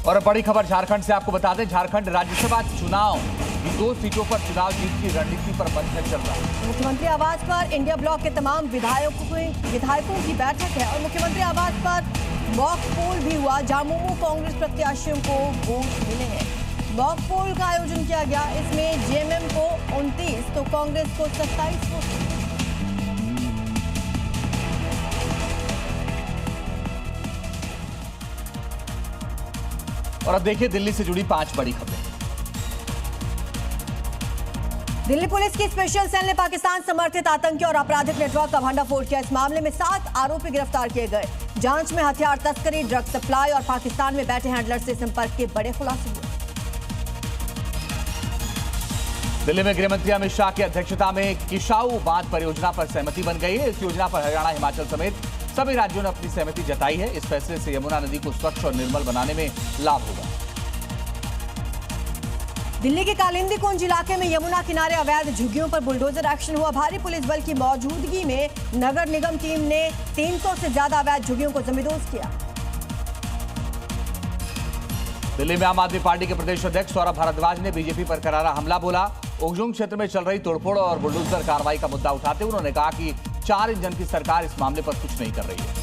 और बड़ी खबर झारखंड से आपको बता दें, झारखंड राज्यसभा चुनाव की 2 सीटों पर चुनाव जीत की रणनीति पर मंथन चल रहा है। मुख्यमंत्री आवास पर इंडिया ब्लॉक के तमाम विधायकों की बैठक है और मुख्यमंत्री आवास पर मॉक पोल भी हुआ। झामुमो कांग्रेस प्रत्याशियों को वोट मिले हैं। मॉक पोल का आयोजन किया गया। इसमें जेएमएम को 29 तो कांग्रेस को 27 वोट। और अब देखिए दिल्ली से जुड़ी 5 बड़ी खबरें। दिल्ली पुलिस की स्पेशल सेल ने पाकिस्तान समर्थित आतंकी और आपराधिक नेटवर्क का भंडाफोड़ किया। इस मामले में 7 आरोपी गिरफ्तार किए गए। जांच में हथियार तस्करी, ड्रग सप्लाई और पाकिस्तान में बैठे हैंडलर से संपर्क के बड़े खुलासे हुए। दिल्ली में गृह मंत्री अमित शाह की अध्यक्षता में किशाऊ बांध परियोजना पर सहमति बन गई है। इस योजना पर हरियाणा, हिमाचल समेत सभी राज्यों ने अपनी सहमति जताई है। इस फैसले से यमुना नदी को स्वच्छ और निर्मल बनाने में लाभ होगा। दिल्ली के कालिंदी कुंज इलाके में यमुना किनारे अवैध झुग्गियों पर बुलडोजर एक्शन हुआ। भारी पुलिस बल की मौजूदगी में नगर निगम टीम ने 300 से ज्यादा अवैध झुग्गियों को जमींदोज किया। दिल्ली में आम आदमी पार्टी के प्रदेश अध्यक्ष सौरभ भारद्वाज ने बीजेपी पर करारा हमला बोला। ओंगजोंग क्षेत्र में चल रही तोड़फोड़ और बुलडोजर कार्रवाई का मुद्दा उठाते हुए उन्होंने कहा कि 4 इंजन की सरकार इस मामले पर कुछ नहीं कर रही है।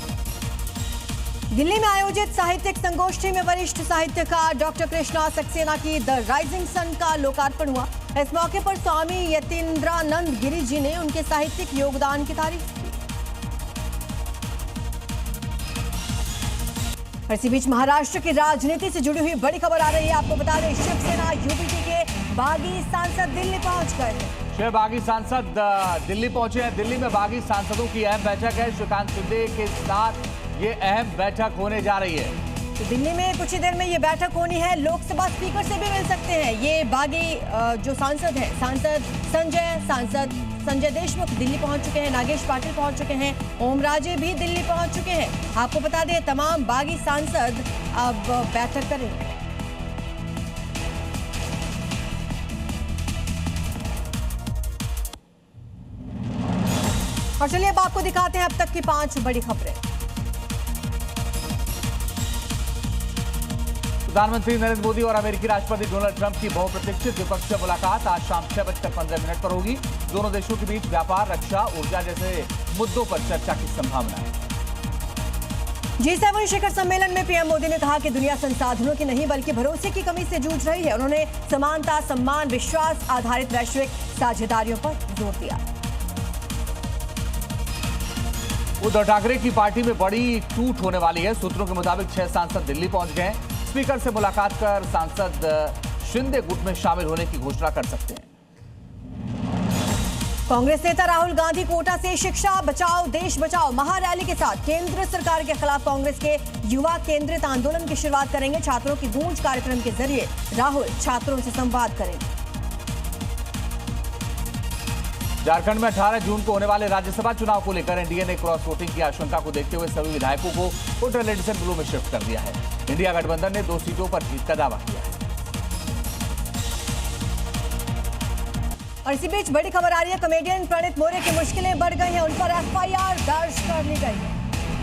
दिल्ली में आयोजित साहित्यिक संगोष्ठी में वरिष्ठ साहित्यकार डॉक्टर कृष्णा सक्सेना की द राइजिंग सन का लोकार्पण हुआ। इस मौके पर स्वामी यतीन्द्रानंद गिरी जी ने उनके साहित्यिक योगदान की तारीफ की। इसी बीच महाराष्ट्र की राजनीति से जुड़ी हुई बड़ी खबर आ रही है। आपको बता दें, शिवसेना यूपीटी के बागी सांसद दिल्ली पहुंच गए हैं। 6 बागी सांसद दिल्ली पहुंचे हैं। दिल्ली में बागी सांसदों की अहम बैठक है। श्रीकांत शिंदे के साथ ये अहम बैठक होने जा रही है। तो दिल्ली में कुछ ही देर में ये बैठक होनी है। लोकसभा स्पीकर से भी मिल सकते हैं ये बागी जो सांसद हैं। सांसद संजय देशमुख दिल्ली पहुंच चुके हैं। नागेश पाटिल पहुंच चुके हैं। ओम राजे भी दिल्ली पहुंच चुके हैं। आपको बता दें, तमाम बागी सांसद अब बैठक करेंगे। और चलिए अब आपको दिखाते हैं अब तक की 5 बड़ी खबरें। प्रधानमंत्री नरेंद्र मोदी और अमेरिकी राष्ट्रपति डोनाल्ड ट्रंप की बहुप्रतीक्षित द्विपक्षीय मुलाकात आज शाम 6:15 पर होगी। दोनों देशों के बीच व्यापार, रक्षा, ऊर्जा जैसे मुद्दों पर चर्चा की संभावना है। G7 शिखर सम्मेलन में पीएम मोदी ने कहा कि दुनिया संसाधनों की नहीं बल्कि भरोसे की कमी से जूझ रही है। उन्होंने समानता, सम्मान, विश्वास आधारित वैश्विक साझेदारियों पर जोर दिया। उद्धव ठाकरे की पार्टी में बड़ी टूट होने वाली है। सूत्रों के मुताबिक 6 सांसद दिल्ली पहुंच गए हैं। स्पीकर से मुलाकात कर सांसद शिंदे गुट में शामिल होने की घोषणा कर सकते हैं। कांग्रेस नेता राहुल गांधी कोटा से शिक्षा बचाओ देश बचाओ महारैली के साथ केंद्र सरकार के खिलाफ कांग्रेस के युवा केंद्रित आंदोलन की शुरुआत करेंगे। छात्रों की गूंज कार्यक्रम के जरिए राहुल छात्रों से संवाद करेंगे। झारखंड में 18 जून को होने वाले राज्यसभा चुनाव को लेकर एनडीए ने क्रॉस वोटिंग की आशंका को देखते हुए सभी विधायकों को वोटर रेजिस्ट्रेशन ब्लू में शिफ्ट कर दिया है। इंडिया गठबंधन ने 2 सीटों पर जीत का दावा किया है। और इसी बीच बड़ी खबर आ रही है, कॉमेडियन प्रणीत मोरे की मुश्किलें बढ़ गई हैं। उन पर एफआईआर दर्ज कर ली गई है।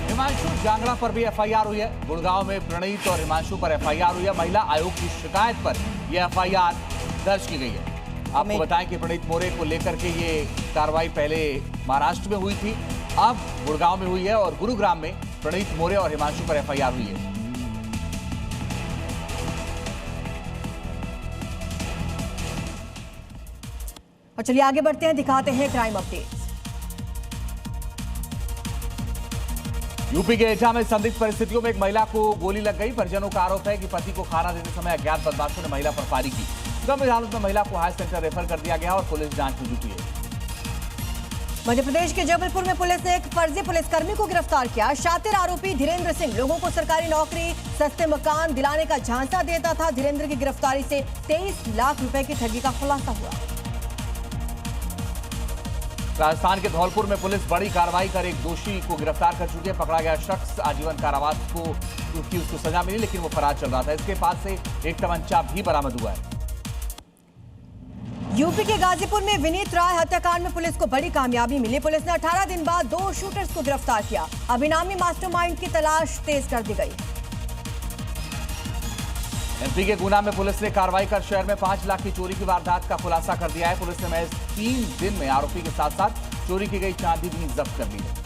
हिमांशु जांगड़ा पर भी एफआईआर हुई है। गुड़गांव में प्रणीत और हिमांशु पर एफआईआर हुई है। महिला आयोग की शिकायत पर यह एफआईआर दर्ज की गई है। आपको बताएं कि प्रणीत मोरे को लेकर के ये कार्रवाई पहले महाराष्ट्र में हुई थी, अब गुड़गांव में हुई है और गुरुग्राम में प्रणीत मोरे और हिमांशु पर एफआईआर हुई है। और चलिए आगे बढ़ते हैं, दिखाते हैं क्राइम अपडेट्स। यूपी के एटा में संदिग्ध परिस्थितियों में एक महिला को गोली लग गई। परिजनों का आरोप है कि पति को खाना देते समय अज्ञात बदमाशों ने महिला पर फायरिंग की। गंभीर हालत में महिला को हाई सेंटर रेफर कर दिया गया और पुलिस जांच में जुटी है। मध्य प्रदेश के जबलपुर में पुलिस ने एक फर्जी पुलिसकर्मी को गिरफ्तार किया। शातिर आरोपी धीरेन्द्र सिंह लोगों को सरकारी नौकरी, सस्ते मकान दिलाने का झांसा देता था। धीरेन्द्र की गिरफ्तारी से 23 लाख रुपए की ठगी का खुलासा हुआ। राजस्थान के धौलपुर में पुलिस बड़ी कार्रवाई कर एक दोषी को गिरफ्तार कर चुकी है। पकड़ा गया शख्स आजीवन कारावास की उसको सजा मिली, लेकिन वो फरार चल रहा था। इसके पास से एक तमंचा भी बरामद हुआ है। यूपी के गाजीपुर में विनीत राय हत्याकांड में पुलिस को बड़ी कामयाबी मिली। पुलिस ने 18 दिन बाद 2 शूटर्स को गिरफ्तार किया। अब इनामी मास्टरमाइंड की तलाश तेज कर दी गई। एमपी के गुना में पुलिस ने कार्रवाई कर शहर में 5 लाख की चोरी की वारदात का खुलासा कर दिया है। पुलिस ने महज 3 दिन में आरोपी के साथ साथ चोरी की गई चांदी भी जब्त कर ली है।